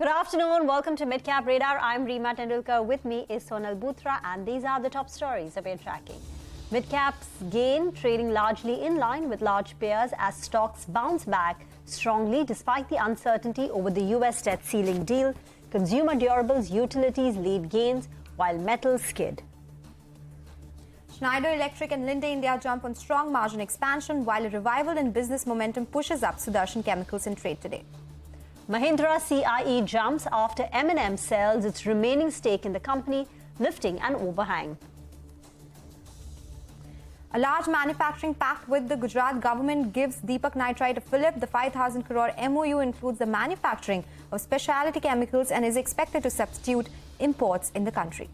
Good afternoon. Welcome to Midcap Radar. I'm Reema Tendulkar. With me is Sonal Bhutra, and these are the top stories that we're tracking. Midcap's gain trading largely in line with large peers as stocks bounce back strongly despite the uncertainty over the US debt ceiling deal. Consumer durables, utilities lead gains while metals skid. Schneider Electric and Linde India jump on strong margin expansion while a revival in business momentum pushes up Sudarshan Chemicals in trade today. Mahindra CIE jumps after M&M sells its remaining stake in the company, lifting an overhang. A large manufacturing pact with the Gujarat government gives Deepak Nitrite a fillip. The 5,000 crore MOU includes the manufacturing of specialty chemicals and is expected to substitute imports in the country.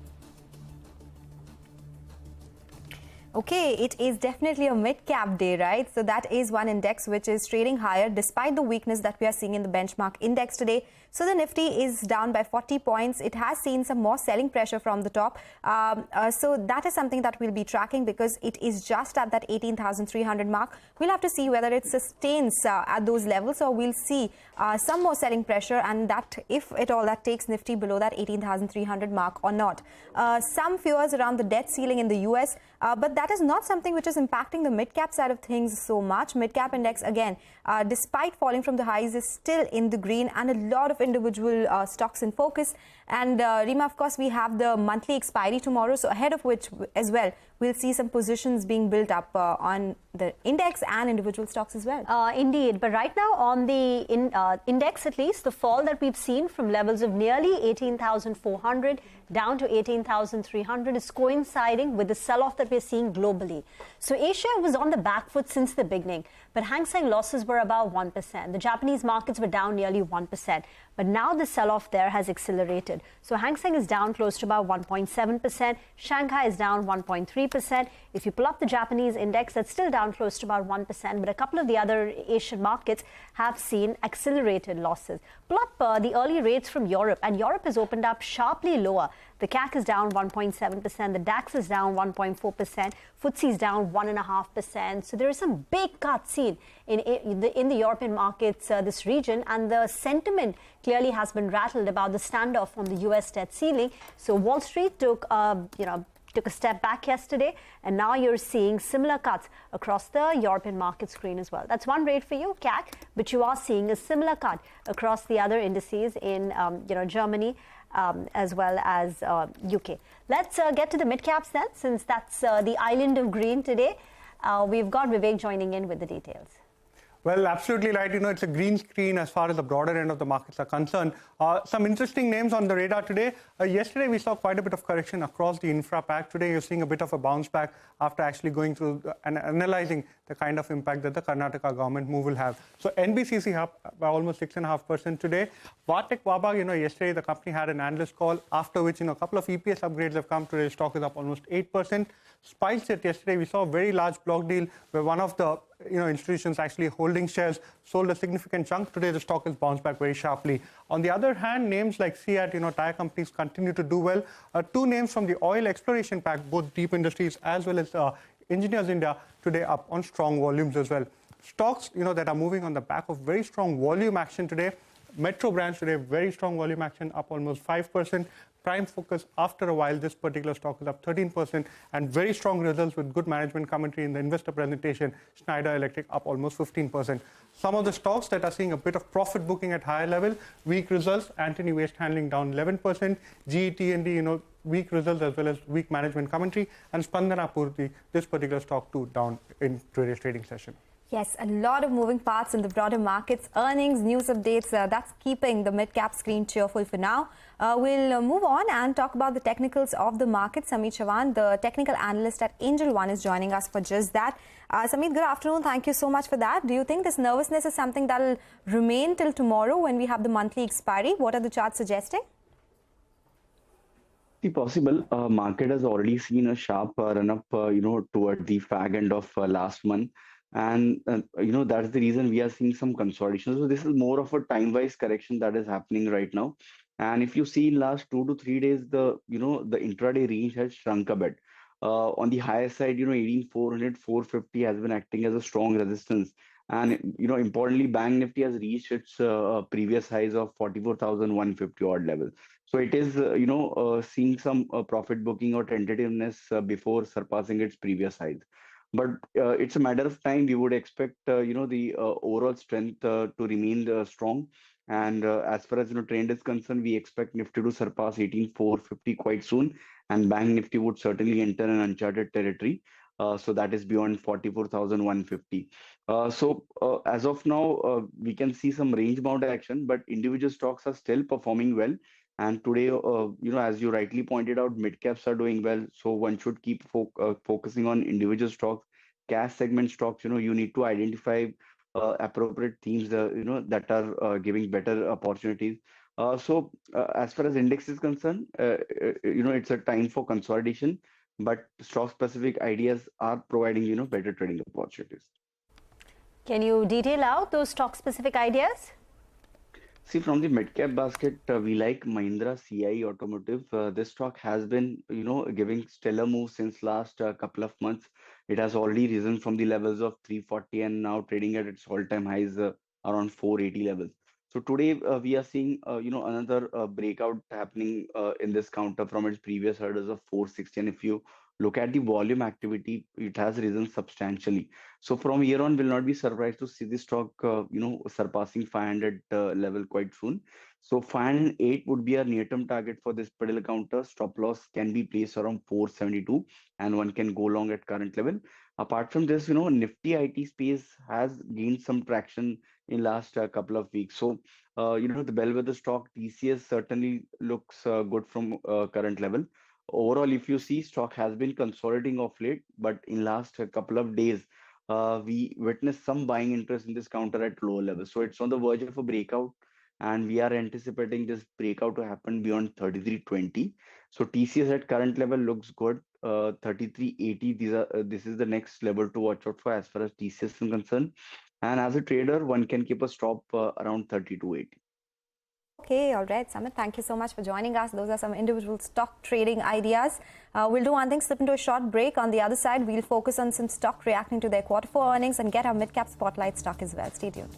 Okay, it is definitely a mid-cap day, right? So that is one index which is trading higher despite the weakness that we are seeing in the benchmark index today. So the Nifty is down by 40 points. It has seen some more selling pressure from the top. So that is something that we'll be tracking because it is just at that 18,300 mark. We'll have to see whether it sustains at those levels or we'll see some more selling pressure and that, if at all, that takes Nifty below that 18,300 mark or not. Some fears around the debt ceiling in the US, but that is not something which is impacting the mid-cap side of things so much. Mid-cap index, again, despite falling from the highs, is still in the green and a lot of individual stocks in focus. And Reema, of course, we have the monthly expiry tomorrow, so ahead of which as well, we'll see some positions being built up on the index and individual stocks as well. Indeed, but right now on the index at least, the fall that we've seen from levels of nearly 18,400 down to 18,300 is coinciding with the sell-off that we're seeing globally. So Asia was on the back foot since the beginning, but Hang Seng losses were about 1%. The Japanese markets were down nearly 1%, but now the sell-off there has accelerated. So Hang Seng is down close to about 1.7%. Shanghai is down 1.3%. If you pull up the Japanese index, that's still down close to about 1%, but a couple of the other Asian markets have seen accelerated losses. Pull up the early rates from Europe, and Europe has opened up sharply lower. The CAC is down 1.7%, the DAX is down 1.4%, FTSE is down 1.5%. So there is some big cuts seen in the European markets, this region, and the sentiment clearly has been rattled about the standoff on the US debt ceiling. So Wall Street took a step back yesterday, and now you're seeing similar cuts across the European market screen as well. That's one rate for you, CAC, but you are seeing a similar cut across the other indices in Germany, as well as UK. Let's get to the mid-caps then, since that's the island of green today. We've got Vivek joining in with the details. Well, absolutely right. It's a green screen as far as the broader end of the markets are concerned. Some interesting names on the radar today. Yesterday, we saw quite a bit of correction across the infra pack. Today, you're seeing a bit of a bounce back after actually going through and analyzing the kind of impact that the Karnataka government move will have. So NBCC up by almost 6.5% today. Vatek Waba, yesterday the company had an analyst call, after which, a couple of EPS upgrades have come today. Stock is up almost 8%. SpiceJet, yesterday we saw a very large block deal where one of the institutions actually holding shares sold a significant chunk. Today the stock has bounced back very sharply. On the other hand, names like CEAT, tire companies continue to do well. Two names from the oil exploration pack, both Deep Industries as well as Engineers India, today up on strong volumes as well. Stocks, that are moving on the back of very strong volume action today. Metro Brands today, very strong volume action, up almost 5%. Prime Focus, after a while, this particular stock is up 13%, and very strong results with good management commentary in the investor presentation. Schneider Electric up almost 15%. Some of the stocks that are seeing a bit of profit booking at higher level, weak results. Antony Waste Handling down 11%. GET&D, weak results as well as weak management commentary. And Spandana Purti, this particular stock too, down in today's trading session. Yes, a lot of moving parts in the broader markets. Earnings, news updates, that's keeping the mid-cap screen cheerful for now. We'll move on and talk about the technicals of the market. Samit Chavan, the technical analyst at Angel One, is joining us for just that. Samit, good afternoon. Thank you so much for that. Do you think this nervousness is something that will remain till tomorrow when we have the monthly expiry? What are the charts suggesting? Possible. Market has already seen a sharp run-up, toward the fag end of last month. And, that's the reason we are seeing some consolidation. So this is more of a time-wise correction that is happening right now. And if you see in last 2 to 3 days, the intraday range has shrunk a bit. On the higher side, 18,400, 450 has been acting as a strong resistance. And importantly, Bank Nifty has reached its previous highs of 44,150 odd level. So it is seeing some profit booking or tentativeness before surpassing its previous highs. But it's a matter of time. We would expect the overall strength to remain strong. And as far as trend is concerned, we expect Nifty to surpass 18,450 quite soon, and Bank Nifty would certainly enter an uncharted territory. So that is beyond 44,150. As of now, we can see some range bound action, but individual stocks are still performing well. And today, as you rightly pointed out, mid caps are doing well. So one should keep focusing on individual stocks, cash segment stocks. You need to identify appropriate themes, that are giving better opportunities. As far as index is concerned, it's a time for consolidation, but stock-specific ideas are providing, better trading opportunities. Can you detail out those stock-specific ideas? See, from the mid-cap basket, we like Mahindra CI Automotive. This stock has been, giving stellar moves since last couple of months. It has already risen from the levels of 340 and now trading at its all-time highs around 480 levels. So today we are seeing, another breakout happening in this counter from its previous hurdles of 460. And if you look at the volume activity, it has risen substantially. So from here on, we'll not be surprised to see the stock, surpassing 500 level quite soon. So 508 would be our near-term target for this particular counter. Stop loss can be placed around 472, and one can go long at current level. Apart from this, Nifty IT space has gained some traction in last couple of weeks. So, the bellwether stock TCS certainly looks good from current level. Overall, if you see, stock has been consolidating of late, but in last couple of days, we witnessed some buying interest in this counter at lower levels. So it's on the verge of a breakout, and we are anticipating this breakout to happen beyond 3320. So TCS at current level looks good. 3380. This is the next level to watch out for as far as TCS is concerned. And as a trader, one can keep a stop around 3280. Okay, all right, Samit, thank you so much for joining us. Those are some individual stock trading ideas. We'll do one thing, slip into a short break. On the other side, we'll focus on some stock reacting to their Q4 earnings and get our mid-cap spotlight stock as well. Stay tuned.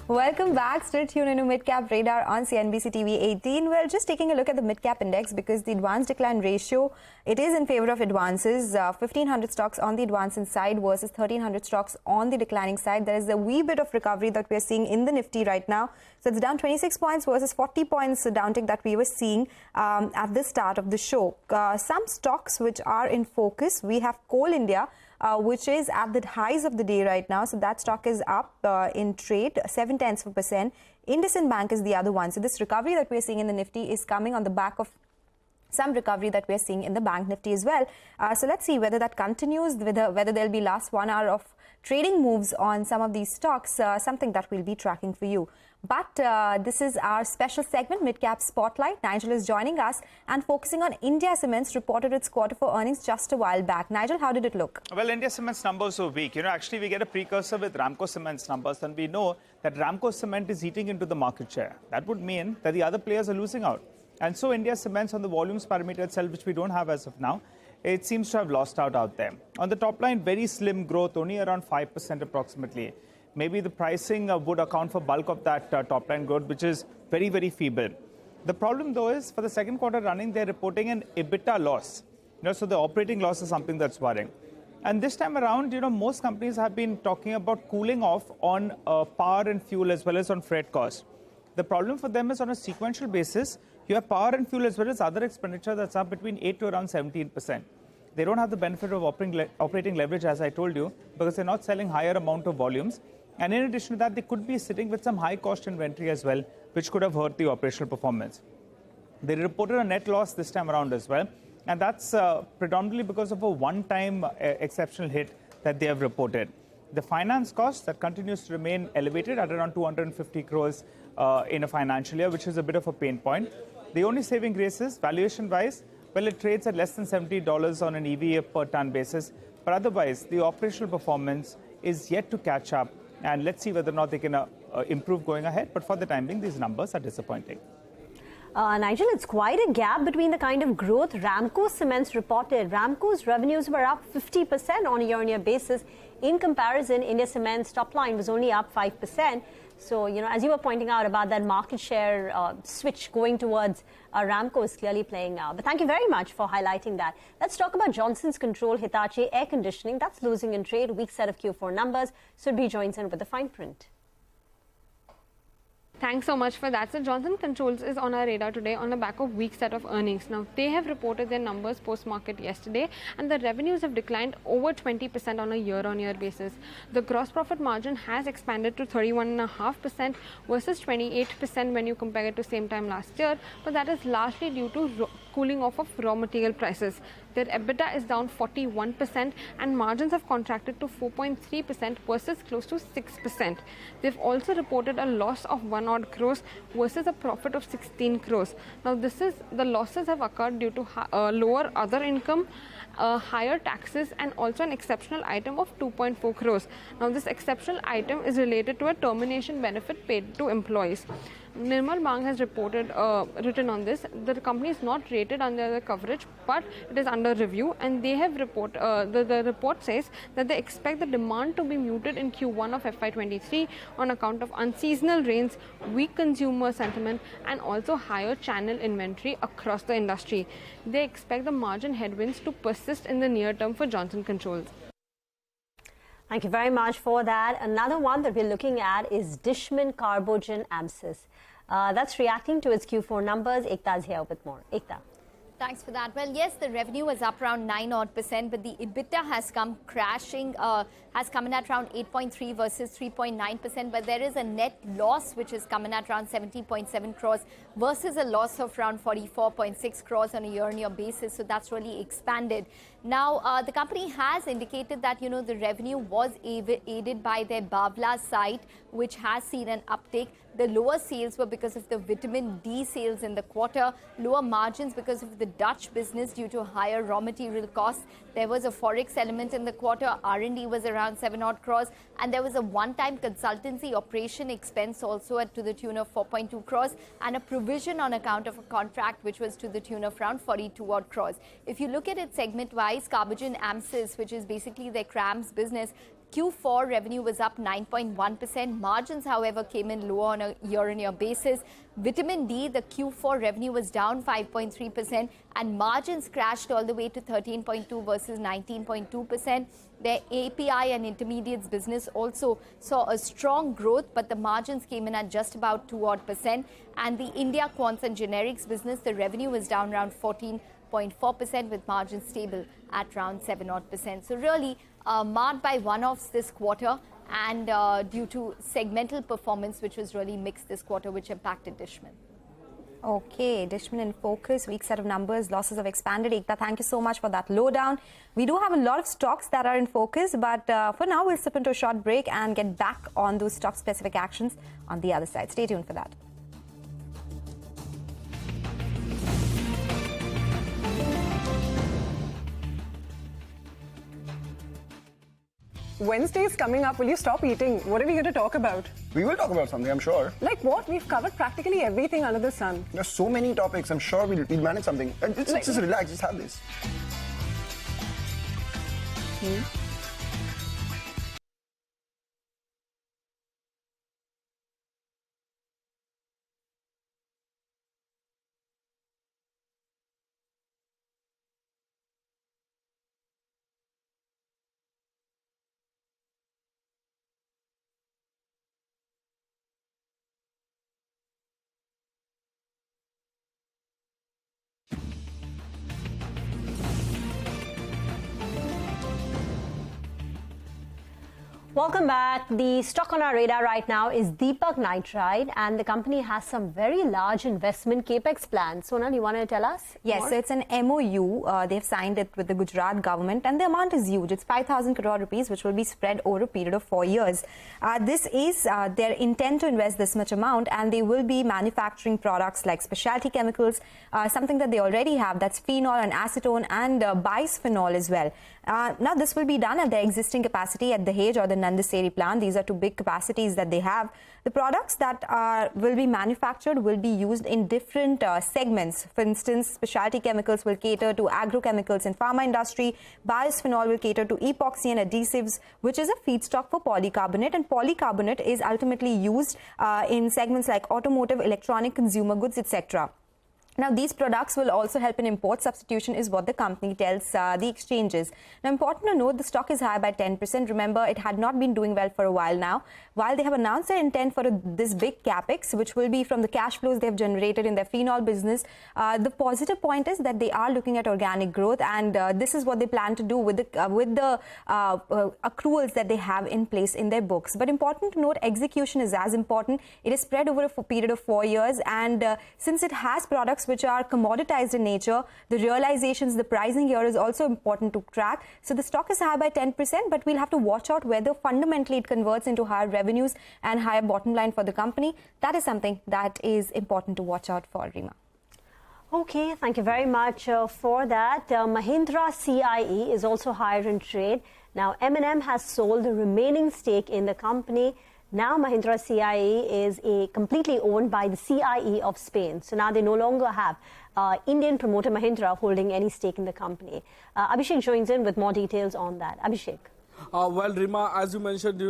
Welcome back. Still tuned into Midcap Radar on CNBC TV 18. We're just taking a look at the Midcap Index because the advance decline ratio, it is in favor of advances. 1,500 stocks on the advancing side versus 1,300 stocks on the declining side. There is a wee bit of recovery that we're seeing in the Nifty right now. So it's down 26 points versus 40 points downtick that we were seeing at the start of the show. Some stocks which are in focus, we have Coal India, which is at the highs of the day right now. So that stock is up in trade, 0.7%. IndusInd Bank is the other one. So this recovery that we're seeing in the Nifty is coming on the back of some recovery that we're seeing in the Bank Nifty as well. So let's see whether that continues, whether there'll be last 1 hour of trading moves on some of these stocks, something that we'll be tracking for you. But this is our special segment, Midcap Spotlight. Nigel is joining us and focusing on India Cements reported its Q4 earnings just a while back. Nigel, how did it look? Well, India Cements numbers were weak. Actually, we get a precursor with Ramco Cements numbers, and we know that Ramco Cement is eating into the market share. That would mean that the other players are losing out. And so India Cements on the volumes parameter itself, which we don't have as of now, it seems to have lost out there. On the top line, very slim growth, only around 5% approximately. Maybe the pricing would account for bulk of that top line growth, which is very, very feeble. The problem, though, is for the second quarter running, they're reporting an EBITDA loss. So the operating loss is something that's worrying. And this time around, most companies have been talking about cooling off on power and fuel as well as on freight costs. The problem for them is on a sequential basis, you have power and fuel as well as other expenditure that's up between 8 to around 17%. They don't have the benefit of operating leverage, as I told you, because they're not selling higher amount of volumes. And in addition to that, they could be sitting with some high cost inventory as well, which could have hurt the operational performance. They reported a net loss this time around as well. And that's predominantly because of a one-time exceptional hit that they have reported. The finance cost that continues to remain elevated at around 250 crores in a financial year, which is a bit of a pain point. The only saving grace is valuation-wise, well, it trades at less than $70 on an EVA per ton basis. But otherwise, the operational performance is yet to catch up. And let's see whether or not they can improve going ahead. But for the time being, these numbers are disappointing. Nigel, it's quite a gap between the kind of growth Ramco Cements reported. Ramco's revenues were up 50% on a year-on-year basis. In comparison, India Cements' top line was only up 5%. So, as you were pointing out about that market share switch going towards Ramco is clearly playing out. But thank you very much for highlighting that. Let's talk about Johnson's Control Hitachi Air Conditioning. That's losing in trade. Weak set of Q4 numbers. Sudhir joins in with the fine print. Thanks so much for that. So Johnson Controls is on our radar today on the back of weak set of earnings. Now, they have reported their numbers post-market yesterday, and the revenues have declined over 20% on a year-on-year basis. The gross profit margin has expanded to 31.5% versus 28% when you compare it to same time last year, but that is largely due to cooling off of raw material prices. Their EBITDA is down 41% and margins have contracted to 4.3% versus close to 6%. They've also reported a loss of 1 odd crores versus a profit of 16 crores. Now, the losses have occurred due to lower other income, higher taxes, and also an exceptional item of 2.4 crores. Now, this exceptional item is related to a termination benefit paid to employees. Nirmal Bang has written on this. The company is not rated under the coverage, but it is under review, and they have the report says that they expect the demand to be muted in Q1 of FY23 on account of unseasonal rains, weak consumer sentiment, and also higher channel inventory across the industry. They expect the margin headwinds to persist in the near term for Johnson Controls. Thank you very much for that. Another one that we're looking at is Dishman Carbogen Amsys. That's reacting to its Q4 numbers. Ekta is here with more. Ekta. Thanks for that. Well, yes, the revenue was up around 9%, but the EBITDA has come crashing, has come in at around 8.3 versus 3.9%. But there is a net loss which is coming at around 70.7 crores versus a loss of around 44.6 crores on a year-on-year basis. So that's really expanded. Now, the company has indicated that, the revenue was aided by their Bavla site, which has seen an uptick. The lower sales were because of the vitamin D sales in the quarter, lower margins because of the Dutch business due to higher raw material costs. There was a forex element in the quarter. R&D was around 7 odd crores, and there was a one-time consultancy operation expense also to the tune of 4.2 crores, and a provision on account of a contract which was to the tune of around 42 odd crores. If you look at it segment-wise, Carbogen Amsys, which is basically their CRAMS business, Q4 revenue was up 9.1%. Margins, however, came in lower on a year-on-year basis. Vitamin D, the Q4 revenue was down 5.3% and margins crashed all the way to 13.2 versus 19.2%. Their API and intermediates business also saw a strong growth, but the margins came in at just about 2% And the India Quants and Generics business, the revenue was down around 14.4% with margins stable at around 7%. So really marred by one-offs this quarter and due to segmental performance, which was really mixed this quarter, which impacted Dishman. Okay, Dishman in focus, weak set of numbers, losses have expanded. Ekta, thank you so much for that lowdown. We do have a lot of stocks that are in focus, but for now, we'll slip into a short break and get back on those stock-specific actions on the other side. Stay tuned for that. Wednesday is coming up. Will you stop eating? What are we going to talk about? We will talk about something, I'm sure. Like what? We've covered practically everything under the sun. There's so many topics. I'm sure we'll manage something. Just relax. Just have this. Welcome back. The stock on our radar right now is Deepak Nitrite, and the company has some very large investment capex plans. Sonal, you want to tell us? Yes, more? so it's an MOU. They've signed it with the Gujarat government, and the amount is huge. It's 5,000 crore rupees, which will be spread over a period of 4 years. This is their intent to invest this much amount, and they will be manufacturing products like specialty chemicals, something that they already have, that's phenol and acetone and bisphenol as well. Now, this will be done at their existing capacity at Dahej or the Nandaseri plant. These are two big capacities that they have. The products that will be manufactured will be used in different segments. For instance, specialty chemicals will cater to agrochemicals and pharma industry. Bisphenol will cater to epoxy and adhesives, which is a feedstock for polycarbonate. And polycarbonate is ultimately used in segments like automotive, electronic, consumer goods, etc. Now, these products will also help in import substitution is what the company tells the exchanges. Now, important to note, the stock is higher by 10%. Remember, it had not been doing well for a while now. While they have announced their intent for this big capex, which will be from the cash flows they have generated in their phenol business, the positive point is that they are looking at organic growth, and this is what they plan to do with the accruals that they have in place in their books. But important to note, execution is as important. It is spread over a period of 4 years, and since it has products which are commoditized in nature, the realizations, the pricing here is also important to track. So the stock is higher by 10%, but we'll have to watch out whether fundamentally it converts into higher revenues and higher bottom line for the company. That is something that is important to watch out for, Rima. Okay, thank you very much for that. Mahindra CIE is also higher in trade. Now, M&M has sold the remaining stake in the company. Now, Mahindra CIE is completely owned by the CIE of Spain. So now they no longer have Indian promoter Mahindra holding any stake in the company. Abhishek joins in with more details on that. Abhishek. Well, Rima, as you mentioned,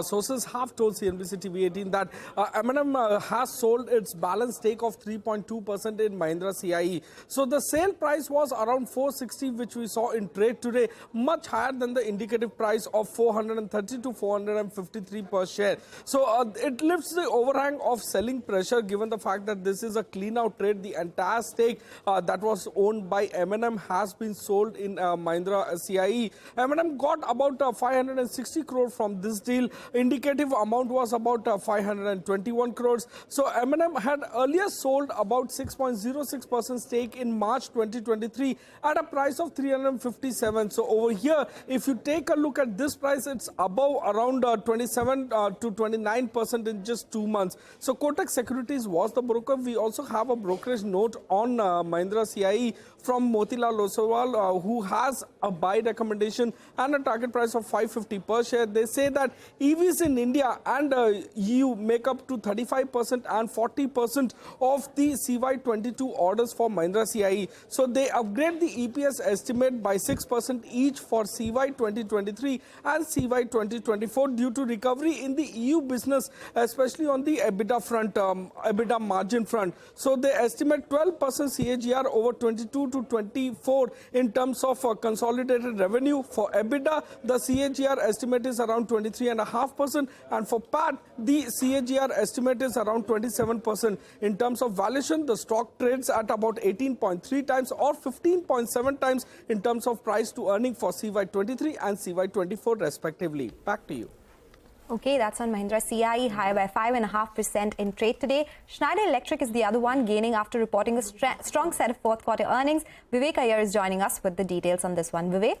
sources have told CNBC TV18 that M&M has sold its balance stake of 3.2% in Mahindra CIE. So the sale price was around 460, which we saw in trade today, much higher than the indicative price of 430 to 453 per share. So it lifts the overhang of selling pressure, given the fact that this is a clean-out trade. The entire stake that was owned by M&M has been sold in Mahindra CIE. M&M got about 560 crore from this deal. Indicative amount was about 521 crores. So M&M had earlier sold about 6.06% stake in March 2023 at a price of 357. So over here, if you take a look at this price, it's above around 27 to 29% in just 2 months. So Kotak Securities was the broker. We also have a brokerage note on Mahindra CIE from Motilal Oswal, who has a buy recommendation and a target price of 550 per share. They say that EVs in India and EU make up to 35% and 40% of the CY22 orders for Mahindra CIE. So they upgrade the EPS estimate by 6% each for CY 2023 and CY 2024 due to recovery in the EU business, especially on the EBITDA front, EBITDA margin front. So they estimate 12% CAGR over 22 to 24 in terms of consolidated revenue. For EBITDA, the CAGR estimate is around 23.5%, and for PAT, the CAGR estimate is around 27%. In terms of valuation, the stock trades at about 18.3 times or 15.7 times in terms of price to earning for CY23 and CY24 respectively. Back to you. Okay, that's on Mahindra CIE, higher by 5.5% in trade today. Schneider Electric is the other one, gaining after reporting a strong set of fourth quarter earnings. Vivek Iyer is joining us with the details on this one. Vivek?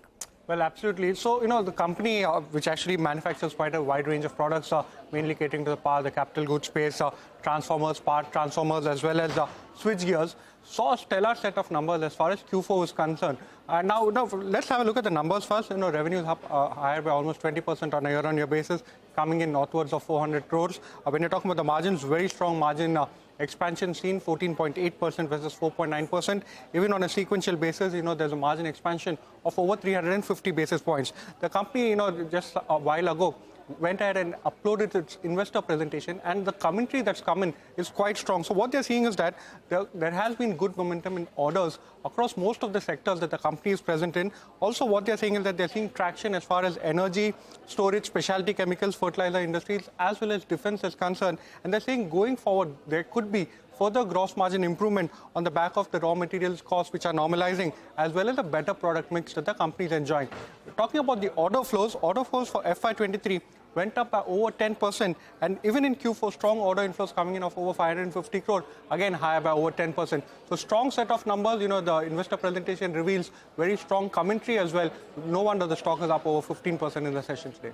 Well, absolutely. So, the company, which actually manufactures quite a wide range of products, mainly catering to the power, the capital goods space, transformers, part transformers, as well as switch gears, saw a stellar set of numbers as far as Q4 is concerned. Now, let's have a look at the numbers first. Revenues up higher by almost 20% on a year-on-year basis, coming in northwards of 400 crores. When you're talking about the margins, very strong margin expansion seen, 14.8% versus 4.9%. Even on a sequential basis, there's a margin expansion of over 350 basis points. The company, just a while ago, went ahead and uploaded its investor presentation, and the commentary that's come in is quite strong. So what they're seeing is that there has been good momentum in orders across most of the sectors that the company is present in. Also, what they're saying is that they're seeing traction as far as energy, storage, specialty chemicals, fertilizer industries, as well as defense is concerned. And they're saying going forward, there could be further gross margin improvement on the back of the raw materials costs, which are normalizing, as well as a better product mix that the company is enjoying. Talking about the order flows for FY23 went up by over 10%. And even in Q4, strong order inflows coming in of over 550 crore, again higher by over 10%. So strong set of numbers. You know, the investor presentation reveals very strong commentary as well. No wonder the stock is up over 15% in the session today.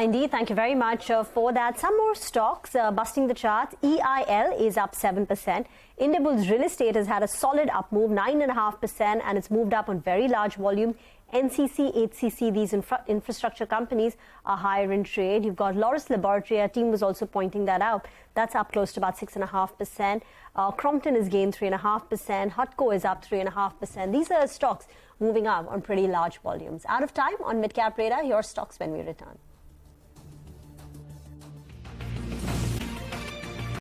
Indeed, thank you very much for that. Some more stocks busting the charts. EIL is up 7%. Indiabulls Real Estate has had a solid up move, 9.5%, and it's moved up on very large volume. NCC, HCC, these infrastructure companies are higher in trade. You've got Laurus Laboratory, our team was also pointing that out. That's up close to about 6.5%. Crompton has gained 3.5%. Hutco is up 3.5%. These are stocks moving up on pretty large volumes. Out of time on Midcap Radar, your stocks when we return.